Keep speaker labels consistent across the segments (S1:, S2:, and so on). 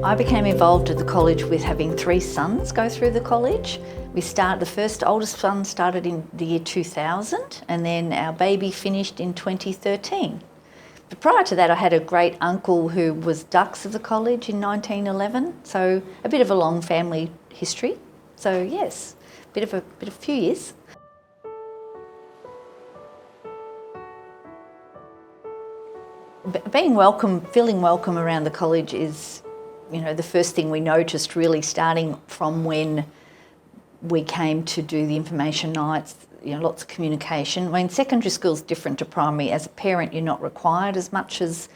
S1: I became involved at the college with having 3 sons go through the college. The oldest son started in the year 2000, and then our baby finished in 2013. But prior to that, I had a great uncle who was dux of the college in 1911, so a bit of a long family history. So yes, a few years. Being welcome, feeling welcome around the college is, the first thing we noticed, really starting from when we came to do the information nights, lots of communication. I mean, secondary school's different to primary. As a parent, you're not required as much as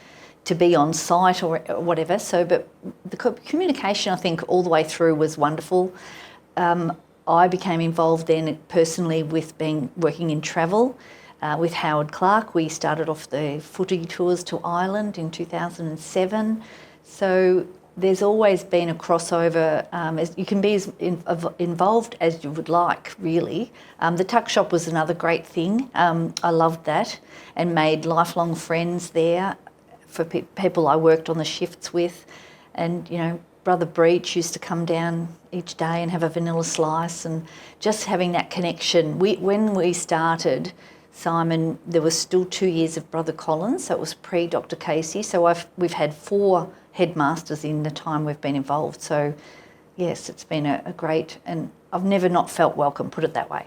S1: to be on site or whatever. But the communication, I think, all the way through was wonderful. I became involved then personally with working in travel. With Howard Clark, we started off the footy tours to Ireland in 2007. So there's always been a crossover. You can be as involved as you would like, really. The tuck shop was another great thing. I loved that and made lifelong friends there for people I worked on the shifts with. And, Brother Breach used to come down each day and have a vanilla slice, and just having that connection. When we started, Simon, there was still 2 years of Brother Collins, so it was pre-Dr. Casey. So we've had 4 headmasters in the time we've been involved. So yes, it's been a great, and I've never not felt welcome, put it that way.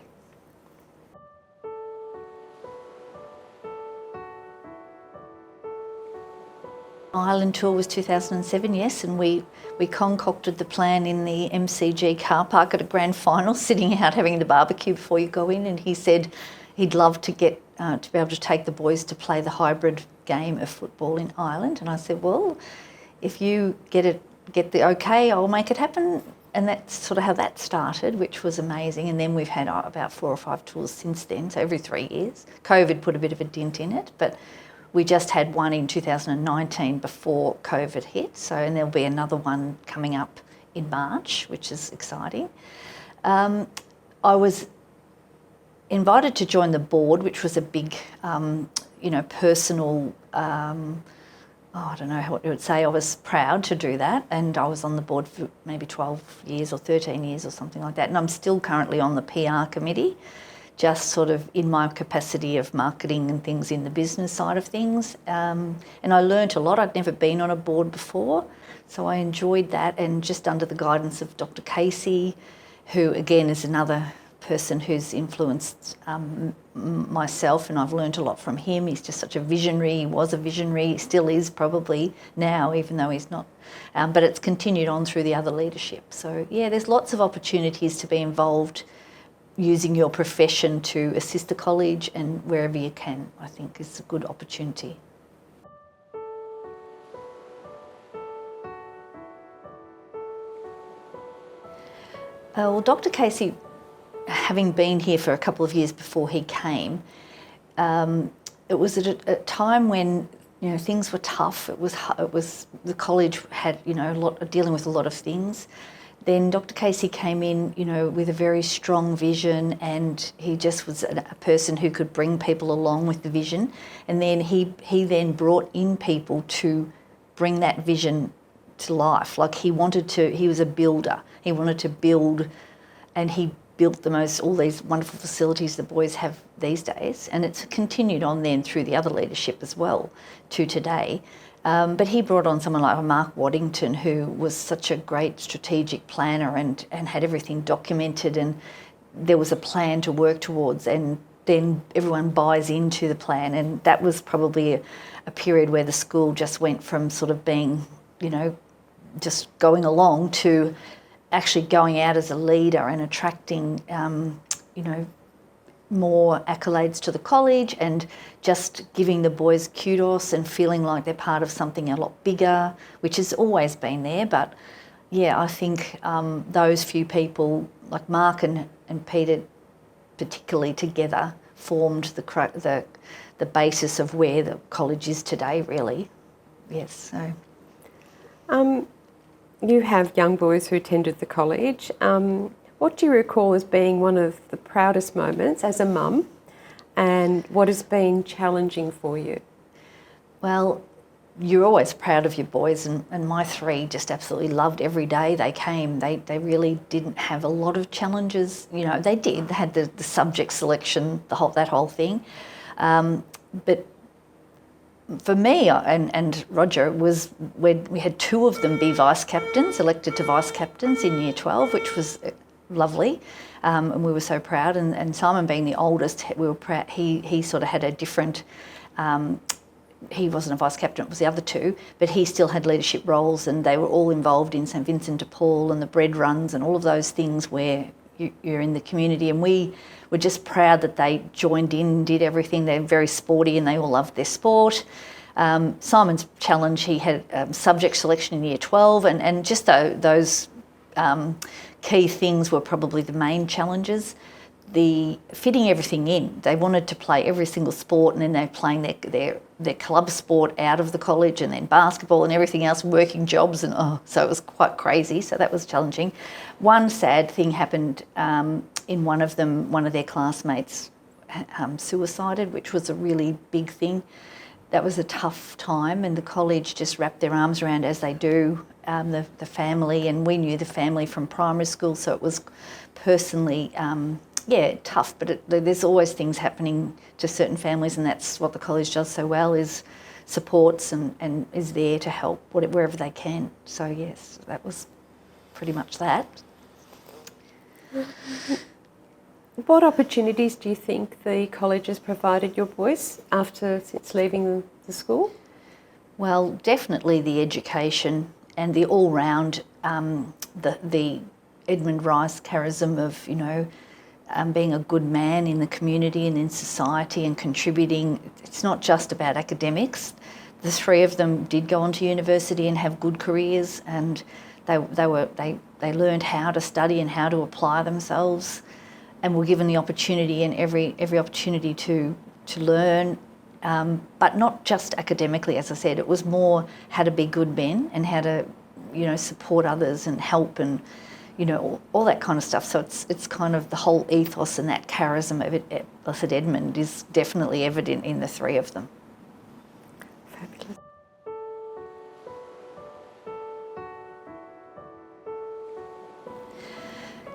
S1: Ireland tour was 2007, yes, and we concocted the plan in the MCG car park at a grand final, sitting out having the barbecue before you go in, and he said he'd love to get to be able to take the boys to play the hybrid game of football in Ireland. And I said, well, if you get the okay, I'll make it happen. And that's sort of how that started, which was amazing. And then we've had about 4 or 5 tours since then, so every 3 years. COVID put a bit of a dent in it, but we just had one in 2019 before COVID hit. And there'll be another one coming up in March, which is exciting. I was invited to join the board, which was a big, personal, I don't know what you would say. I was proud to do that, and I was on the board for maybe 12 years or 13 years or something like that. And I'm still currently on the PR committee, just sort of in my capacity of marketing and things in the business side of things. And I learnt a lot. I'd never been on a board before, so I enjoyed that, and just under the guidance of Dr. Casey, who again is another person who's influenced myself, and I've learnt a lot from him. He's just such a visionary. He was a visionary, he still is probably now, even though he's not. But it's continued on through the other leadership. So yeah, there's lots of opportunities to be involved using your profession to assist the college, and wherever you can, I think is a good opportunity. Well, Dr. Casey, having been here for a couple of years before he came, it was at a time when things were tough. It was the college had dealing with a lot of things. Then Dr. Casey came in, with a very strong vision, and he just was a person who could bring people along with the vision. And then he then brought in people to bring that vision to life. Like he was a builder. He wanted to build, and he built all these wonderful facilities the boys have these days, and it's continued on then through the other leadership as well to today. But he brought on someone like Mark Waddington, who was such a great strategic planner and had everything documented, and there was a plan to work towards, and then everyone buys into the plan. And that was probably a period where the school just went from sort of being, just going along to actually going out as a leader and attracting, more accolades to the college, and just giving the boys kudos and feeling like they're part of something a lot bigger, which has always been there. But yeah, I think those few people, like Mark and Peter particularly, together formed the basis of where the college is today, really. Yes. So.
S2: You have young boys who attended the college. What do you recall as being one of the proudest moments as a mum, and what has been challenging for you?
S1: Well, you're always proud of your boys, and my three just absolutely loved every day they came. They really didn't have a lot of challenges. You know, they had the subject selection, that whole thing. But for me and Roger, was we had two of them be vice captains, elected to vice captains in year 12, which was lovely. And we were so proud. And Simon being the oldest, we were proud. He sort of had a different... he wasn't a vice captain, it was the other two, but he still had leadership roles, and they were all involved in St Vincent de Paul and the bread runs and all of those things where you're in the community. And we were just proud that they joined in, did everything. They're very sporty and they all loved their sport. Simon's challenge, he had subject selection in year 12, and just those key things were probably the main challenges. The fitting everything in. They wanted to play every single sport, and then they're playing their club sport out of the college, and then basketball and everything else, working jobs, and so it was quite crazy. So that was challenging. One sad thing happened in one of their classmates suicided, which was a really big thing. That was a tough time, and the college just wrapped their arms around, as they do, the family, and we knew the family from primary school, so it was personally tough, but there's always things happening to certain families, and that's what the college does so well, is supports and is there to help wherever they can. So yes, that was pretty much that.
S2: What opportunities do you think the college has provided your boys since leaving the school?
S1: Well, definitely the education and the all-round, the Edmund Rice charism of, being a good man in the community and in society and contributing. It's not just about academics. The three of them did go on to university and have good careers, and they learned how to study and how to apply themselves, and were given the opportunity and every opportunity to learn, but not just academically. As I said, it was more how to be good men and how to support others and help, and all that kind of stuff. So it's kind of the whole ethos and that charisma of it, Blessed Edmund, is definitely evident in the three of them.
S2: Fabulous.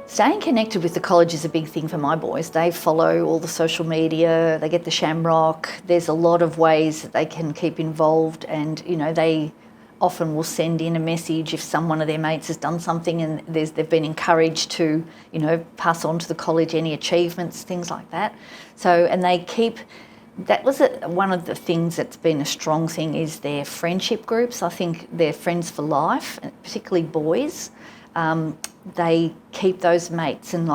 S1: Staying connected with the college is a big thing for my boys. They follow all the social media, they get the shamrock. There's a lot of ways that they can keep involved, and they often will send in a message if one of their mates has done something, and they've been encouraged to, pass on to the college any achievements, things like that. So, and they keep, that was one of the things that's been a strong thing, is their friendship groups. I think they're friends for life, particularly boys. They keep those mates, and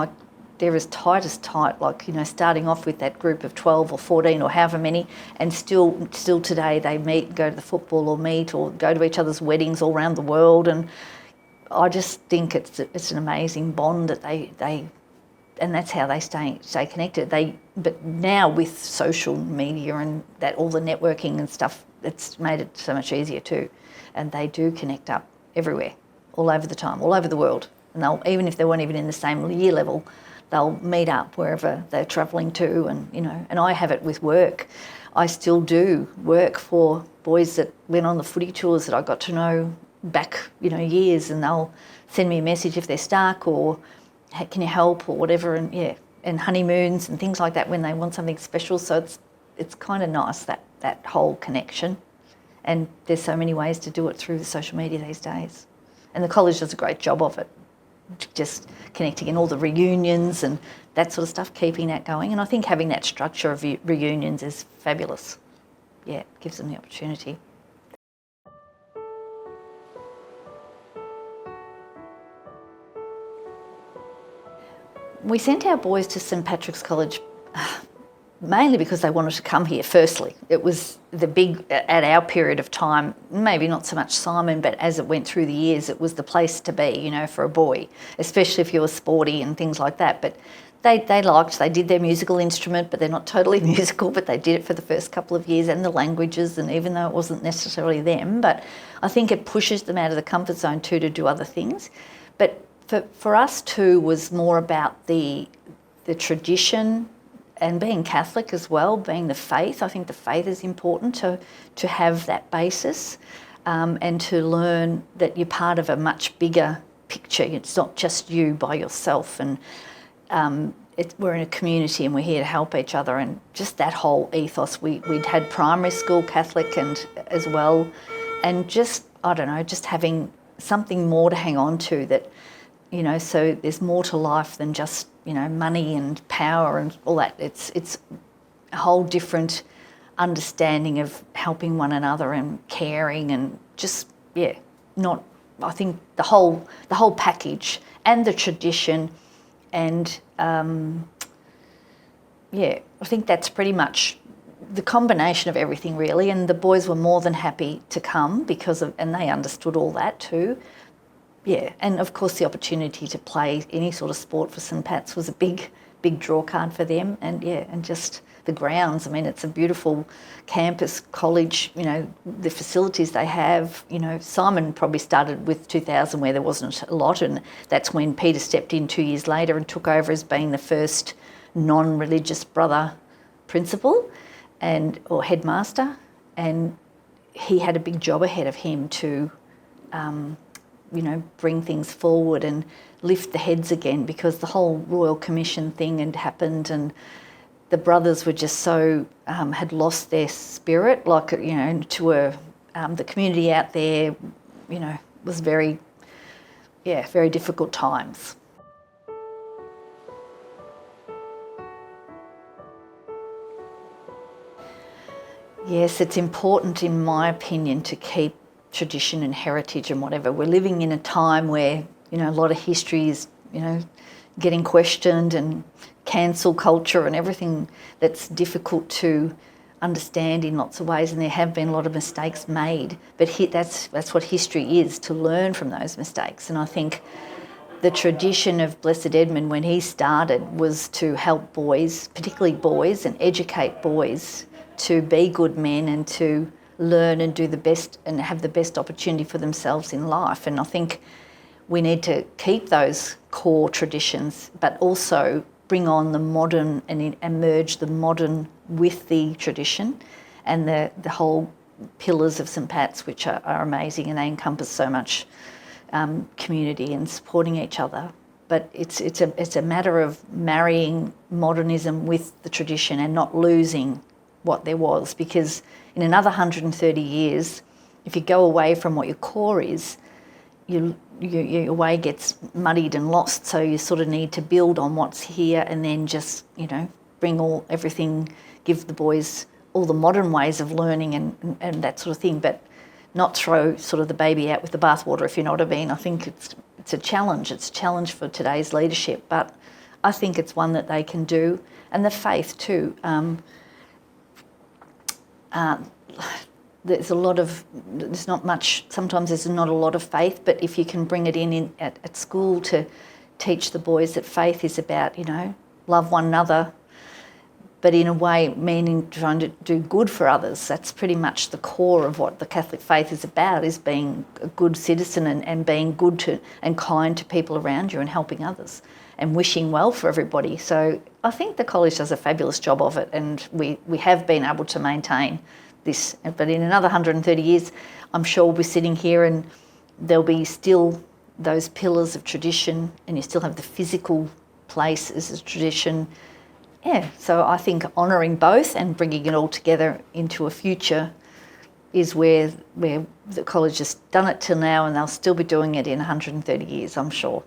S1: they're as tight, starting off with that group of 12 or 14 or however many, and still today they meet, go to the football or meet or go to each other's weddings all around the world. And I just think it's an amazing bond that they and that's how they stay connected. But now with social media and that, all the networking and stuff, it's made it so much easier too. And they do connect up everywhere, all over the time, all over the world. And they'll, even if they weren't even in the same year level, they'll meet up wherever they're travelling to. And and I have it with work. I still do work for boys that went on the footy tours that I got to know back years, and they'll send me a message if they're stuck or can you help or whatever, and honeymoons and things like that when they want something special. So it's kind of nice, that whole connection, and there's so many ways to do it through the social media these days, and the college does a great job of it, just connecting in all the reunions and that sort of stuff, keeping that going. And I think having that structure of reunions is fabulous. Yeah, it gives them the opportunity. We sent our boys to St Patrick's College mainly because they wanted to come here firstly. It was the big, at our period of time, maybe not so much Simon, but as it went through the years, it was the place to be, for a boy, especially if you were sporty and things like that. But they did their musical instrument, but they're not totally musical, but they did it for the first couple of years, and the languages, and even though it wasn't necessarily them, but I think it pushes them out of the comfort zone too, to do other things. But for us too was more about the tradition and being Catholic as well, being the faith, I think the faith is important to have that basis, and to learn that you're part of a much bigger picture. It's not just you by yourself, and we're in a community and we're here to help each other, and just that whole ethos. We'd had primary school Catholic and as well, and just, I don't know, just having something more to hang on to, that, you know, so there's more to life than just, you know, money and power and all that. It's a whole different understanding of helping one another and caring, and just, I think the whole package, and the tradition, and I think that's pretty much the combination of everything, really. And the boys were more than happy to come and they understood all that too. Yeah, and of course the opportunity to play any sort of sport for St Pat's was a big draw card for them. And and just the grounds. I mean, it's a beautiful campus college, you know, the facilities they have. You know, Simon probably started with 2000 where there wasn't a lot, and that's when Peter stepped in 2 years later and took over as being the first non-religious brother principal or headmaster, and he had a big job ahead of him to you know, bring things forward and lift the heads again, because the whole Royal Commission thing had happened, and the brothers were just so had lost their spirit, like, you know, to the community out there, you know, was very difficult times. Yes, it's important, in my opinion, to keep tradition and heritage and whatever. We're living in a time where, you know, a lot of history is, you know, getting questioned, and cancel culture and everything that's difficult to understand in lots of ways, and there have been a lot of mistakes made. But that's what history is, to learn from those mistakes. And I think the tradition of Blessed Edmund, when he started, was to help boys, particularly boys, and educate boys to be good men and to learn and do the best and have the best opportunity for themselves in life. And I think we need to keep those core traditions, but also bring on the modern and merge the modern with the tradition, and the whole pillars of St Pat's, which are amazing, and they encompass so much community and supporting each other. But it's a matter of marrying modernism with the tradition and not losing what there was, because in another 130 years, if you go away from what your core is, your way gets muddied and lost. So you sort of need to build on what's here, and then just, you know, bring everything, give the boys all the modern ways of learning and that sort of thing, but not throw sort of the baby out with the bathwater, if you know what I mean. I think it's a challenge. It's a challenge for today's leadership, but I think it's one that they can do. And the faith too. There's not much, sometimes there's not a lot of faith, but if you can bring it in at school to teach the boys that faith is about, you know, love one another, but in a way meaning trying to do good for others. That's pretty much the core of what the Catholic faith is about, is being a good citizen and being good to and kind to people around you and helping others and wishing well for everybody. So I think the college does a fabulous job of it, and we have been able to maintain this. But in another 130 years, I'm sure we'll be sitting here and there'll be still those pillars of tradition, and you still have the physical place as a tradition. Yeah, so I think honouring both and bringing it all together into a future is where the college has done it till now, and they'll still be doing it in 130 years, I'm sure.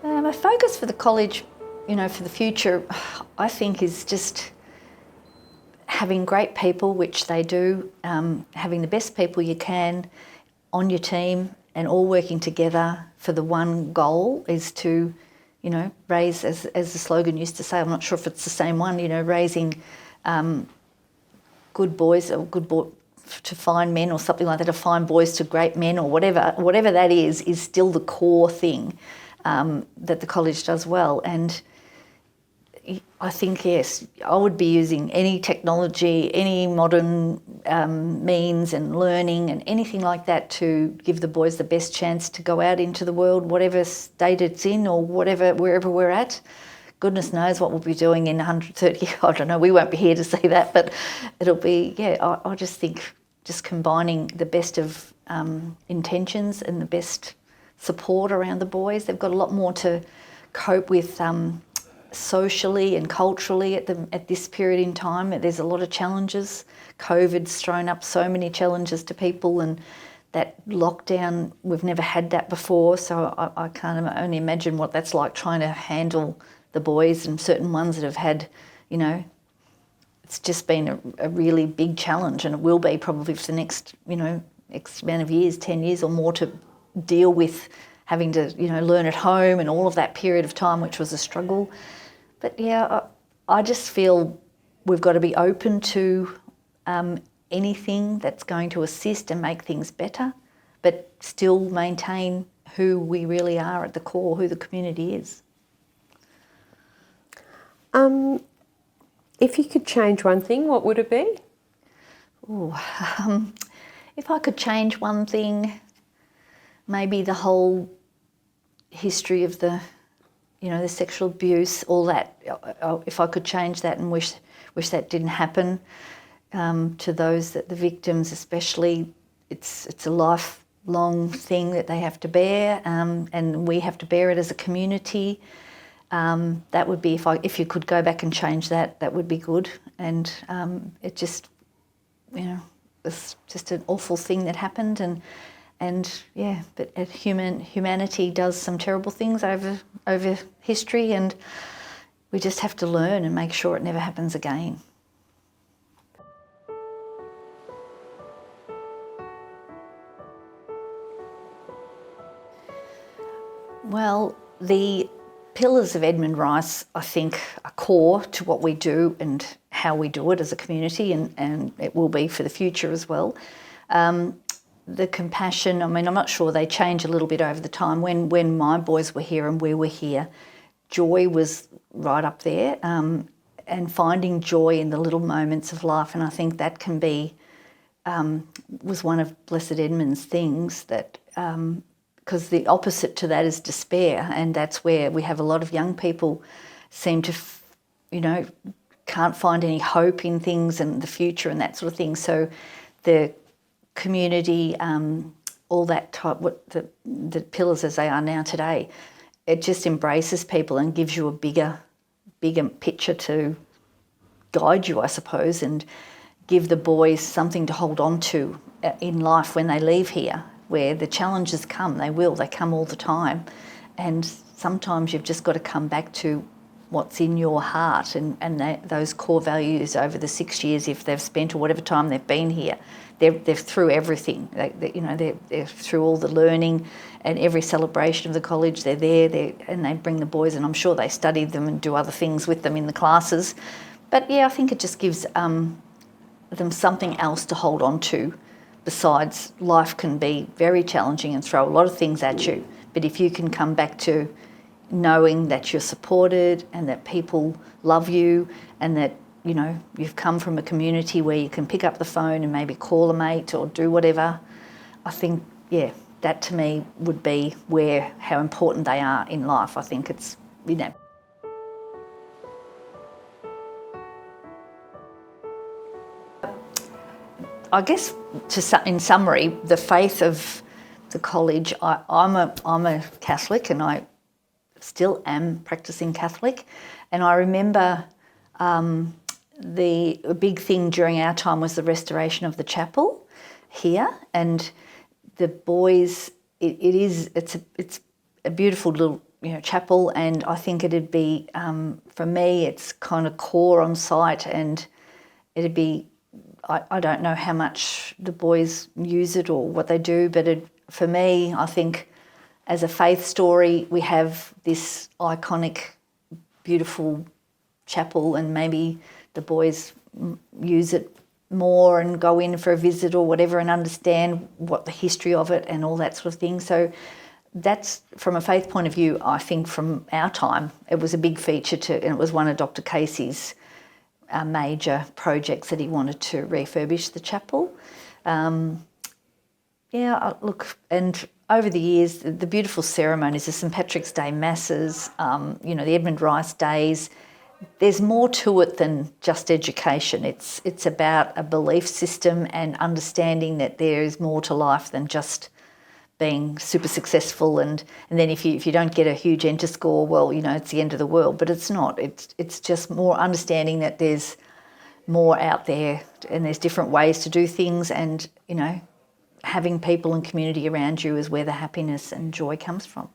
S1: My focus for the college, you know, for the future, I think, is just having great people, which they do, having the best people you can on your team, and all working together for the one goal is to, you know, raise, as the slogan used to say, I'm not sure if it's the same one, you know, raising good boys, or to fine men, or something like that, to fine boys to great men, or whatever that is still the core thing that the college does well. And I think, yes, I would be using any technology, any modern means and learning and anything like that to give the boys the best chance to go out into the world, whatever state it's in or wherever we're at. Goodness knows what we'll be doing in 130 years. I don't know, we won't be here to see that, but it'll be, I just think just combining the best of intentions and the best support around the boys. They've got a lot more to cope with socially and culturally at this period in time. There's a lot of challenges. COVID's thrown up so many challenges to people, and that lockdown, we've never had that before, so I can't only imagine what that's like, trying to handle the boys and certain ones that have had, it's just been a really big challenge, and it will be probably for the next, X amount of years, 10 years or more, to deal with having to, learn at home and all of that period of time, which was a struggle. But yeah, I just feel we've got to be open to anything that's going to assist and make things better, but still maintain who we really are at the core, who the community is.
S2: If you could change one thing, what would it be?
S1: If I could change one thing, maybe the whole history of the sexual abuse, all that. If I could change that and wish that didn't happen to those, that the victims especially, it's a lifelong thing that they have to bear, and we have to bear it as a community. That would be, if you could go back and change that, that would be good. And it just, it's just an awful thing that happened, but humanity does some terrible things over history, and we just have to learn and make sure it never happens again. Well, the pillars of Edmund Rice, I think, are core to what we do and how we do it as a community, and it will be for the future as well. The compassion, I'm not sure, they change a little bit over the time. When my boys were here and we were here, joy was right up there, and finding joy in the little moments of life. And I think that can be, was one of Blessed Edmund's things, that because the opposite to that is despair, and that's where we have a lot of young people seem to, can't find any hope in things and the future and that sort of thing. So the community, all that type, the pillars as they are now today, it just embraces people and gives you a bigger picture to guide you, I suppose, and give the boys something to hold on to in life when they leave here, where the challenges come. They come all the time, and sometimes you've just got to come back to what's in your heart and those core values over the 6 years, if they've spent, or whatever time they've been here. They're through everything. They're through all the learning, and every celebration of the college, they're there, and they bring the boys, and I'm sure they study them and do other things with them in the classes. But yeah, I think it just gives them something else to hold on to. Besides, life can be very challenging and throw a lot of things at you. But if you can come back to knowing that you're supported and that people love you, and that you've come from a community where you can pick up the phone and maybe call a mate or do whatever, I think, that to me would be how important they are in life. I think it's, I guess, in summary, the faith of the college, I'm a Catholic, and I still am practicing Catholic. And I remember the big thing during our time was the restoration of the chapel here, and the boys, it's a beautiful little chapel, and I think it'd be, for me, it's kind of core on site, and it'd be, I don't know how much the boys use it or what they do, but for me, I think as a faith story, we have this iconic, beautiful chapel, and maybe the boys use it more and go in for a visit or whatever and understand what the history of it and all that sort of thing. So that's, from a faith point of view, I think from our time, it was a big feature and it was one of Dr. Casey's major projects that he wanted to refurbish the chapel. Look, and over the years, the beautiful ceremonies, the St Patrick's Day masses, the Edmund Rice Days, there's more to it than just education. It's about a belief system and understanding that there is more to life than just being super successful, and then if you don't get a huge enter score, well, it's the end of the world. But it's not. It's just more understanding that there's more out there and there's different ways to do things, and having people and community around you is where the happiness and joy comes from.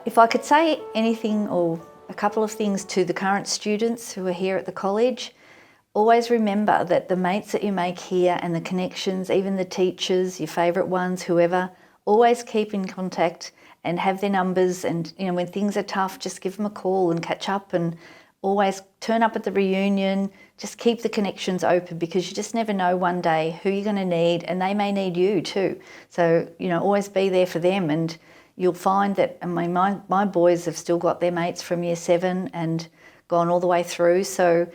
S1: If I could say anything or a couple of things to the current students who are here at the college, always remember that the mates that you make here and the connections, even the teachers, your favourite ones, whoever, always keep in contact and have their numbers, and when things are tough, just give them a call and catch up, and always turn up at the reunion. Just keep the connections open, because you just never know one day who you're going to need, and they may need you too. So, always be there for them, and you'll find that, my boys have still got their mates from year 7 and gone all the way through. So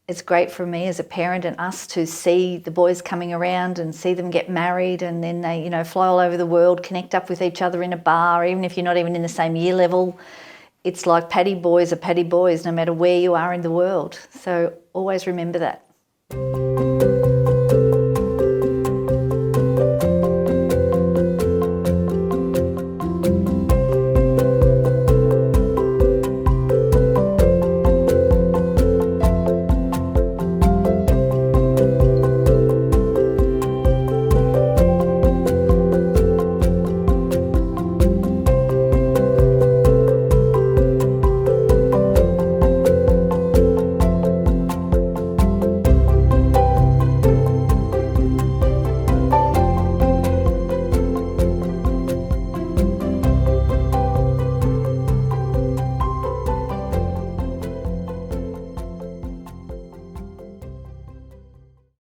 S1: it's great for me as a parent and us to see the boys coming around and see them get married, and then they, fly all over the world, connect up with each other in a bar, even if you're not even in the same year level. It's like Paddy boys are Paddy boys, no matter where you are in the world. So always remember that.